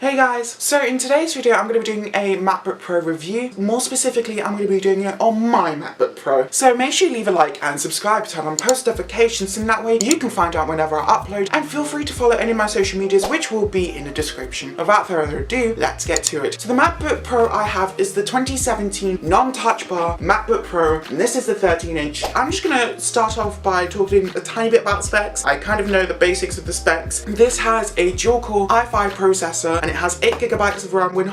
Hey guys, so in today's video I'm going to be doing a MacBook Pro review. More specifically, I'm going to be doing it on my MacBook Pro. So make sure you leave a like and subscribe, turn on post notifications, and that way you can find out whenever I upload, and feel free to follow any of my social medias which will be in the description. Without further ado, let's get to it. So the MacBook Pro I have is the 2017 non-touch bar MacBook Pro, and this is the 13-inch. I'm just going to start off by talking a tiny bit about specs. I kind of know the basics of the specs. This has a dual-core i5 processor, and it has 8 gigabytes of RAM with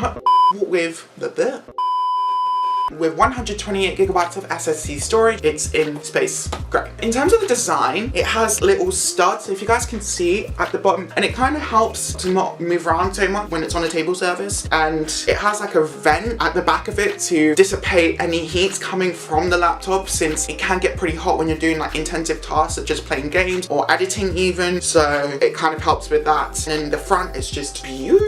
128 gigabytes of SSD storage. It's in space gray. In terms of the design, it has little studs, so if you guys can see at the bottom, and it kind of helps to not move around so much when it's on a table surface, and it has like a vent at the back of it to dissipate any heat coming from the laptop, since it can get pretty hot when you're doing like intensive tasks such as playing games or editing even, so it kind of helps with that. And the front is just beautiful.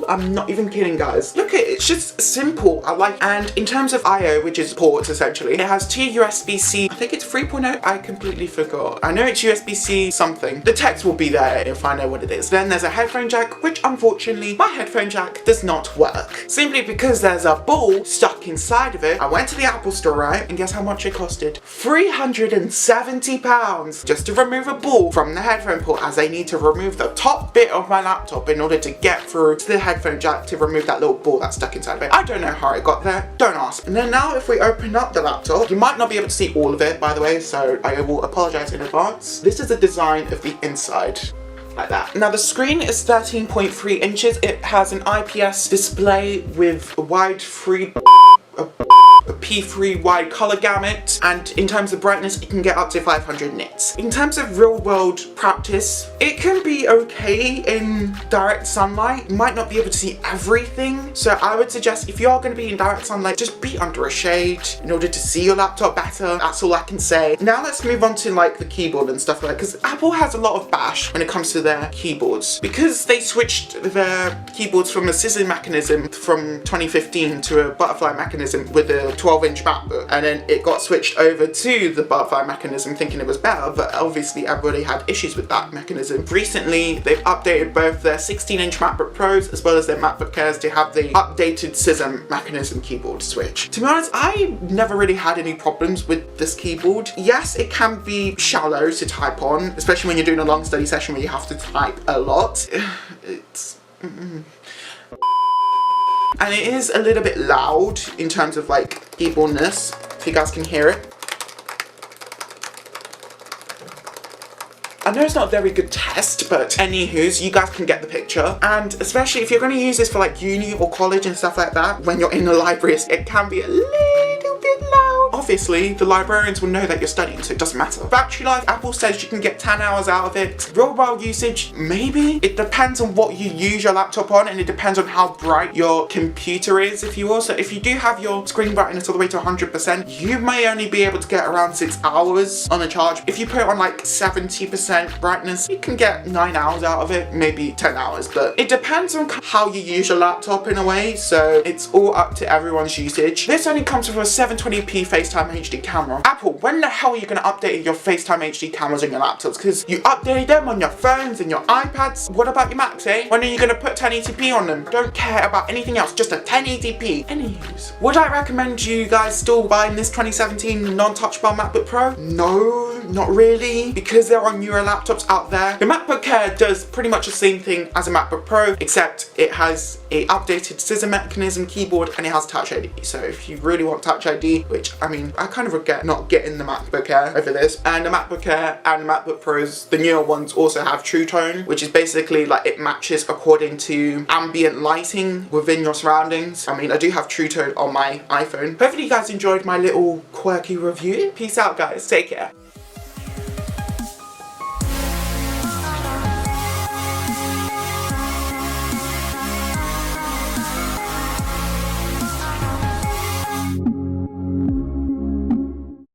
I'm not even kidding, guys. Look at it, it's just simple. I like, and in terms of I/O, which is ports essentially, it has two USB-C, I think it's 3.0, I completely forgot. I know it's USB-C something. The text will be there if I know what it is. Then there's a headphone jack, which unfortunately my headphone jack does not work. Simply because there's a ball stuck inside of it. I went to the Apple store, right? And guess how much it costed? £370 just to remove a ball from the headphone port, as they need to remove the top bit of my laptop in order to get through to the headphone jack to remove that little ball that's stuck inside of it. I don't know how it got there, don't ask. And then now if we open up the laptop, you might not be able to see all of it, by the way, so I will apologize in advance. This is the design of the inside. Like that. Now the screen is 13.3 inches. It has an IPS display with a P3 wide color gamut, and in terms of brightness it can get up to 500 nits. In terms of real world practice, it can be okay in direct sunlight. You might not be able to see everything, so I would suggest if you are going to be in direct sunlight, just be under a shade in order to see your laptop better. That's all I can say. Now let's move on to like the keyboard and stuff like that, because Apple has a lot of bash when it comes to their keyboards, because they switched their keyboards from a scissor mechanism from 2015 to a butterfly mechanism with a 12-inch MacBook, and then it got switched over to the butterfly mechanism thinking it was better, but obviously everybody had issues with that mechanism. Recently they've updated both their 16-inch MacBook Pros as well as their MacBook Airs to have the updated scissor mechanism keyboard switch. To be honest, I never really had any problems with this keyboard. Yes, it can be shallow to type on, especially when you're doing a long study session where you have to type a lot. It's and it is a little bit loud in terms of like keyboardness, if you guys can hear it. I know it's not a very good test, but anywho's, you guys can get the picture. And especially if you're going to use this for like uni or college and stuff like that, when you're in the library, it can be a little bit loud. Obviously, the librarians will know that you're studying, so it doesn't matter. Battery life, Apple says you can get 10 hours out of it. Real world usage, maybe. It depends on what you use your laptop on, and it depends on how bright your computer is, if you will. So if you do have your screen brightness all the way to 100%, you may only be able to get around 6 hours on a charge. If you put it on like 70% brightness, you can get 9 hours out of it, maybe 10 hours, but it depends on how you use your laptop in a way, so it's all up to everyone's usage. This only comes with a 720p FaceTime HD camera. Apple, when the hell are you going to update your FaceTime HD cameras on your laptops? Because you updated them on your phones and your iPads. What about your Macs, eh? When are you going to put 1080p on them? Don't care about anything else, just a 1080p. Anyways, would I recommend you guys still buying this 2017 non-touch bar MacBook Pro? No, not really, because there are newer laptops out there. The MacBook Air does pretty much the same thing as a MacBook Pro, except it has a updated scissor mechanism keyboard and it has Touch ID. So if you really want Touch ID, which I mean, I kind of regret not getting the MacBook Air over this, and the MacBook Air and the MacBook Pros, the newer ones, also have True Tone, which is basically like it matches according to ambient lighting within your surroundings. I mean, I do have True Tone on my iPhone. Hopefully you guys enjoyed my little quirky review. Peace out, guys. Take care.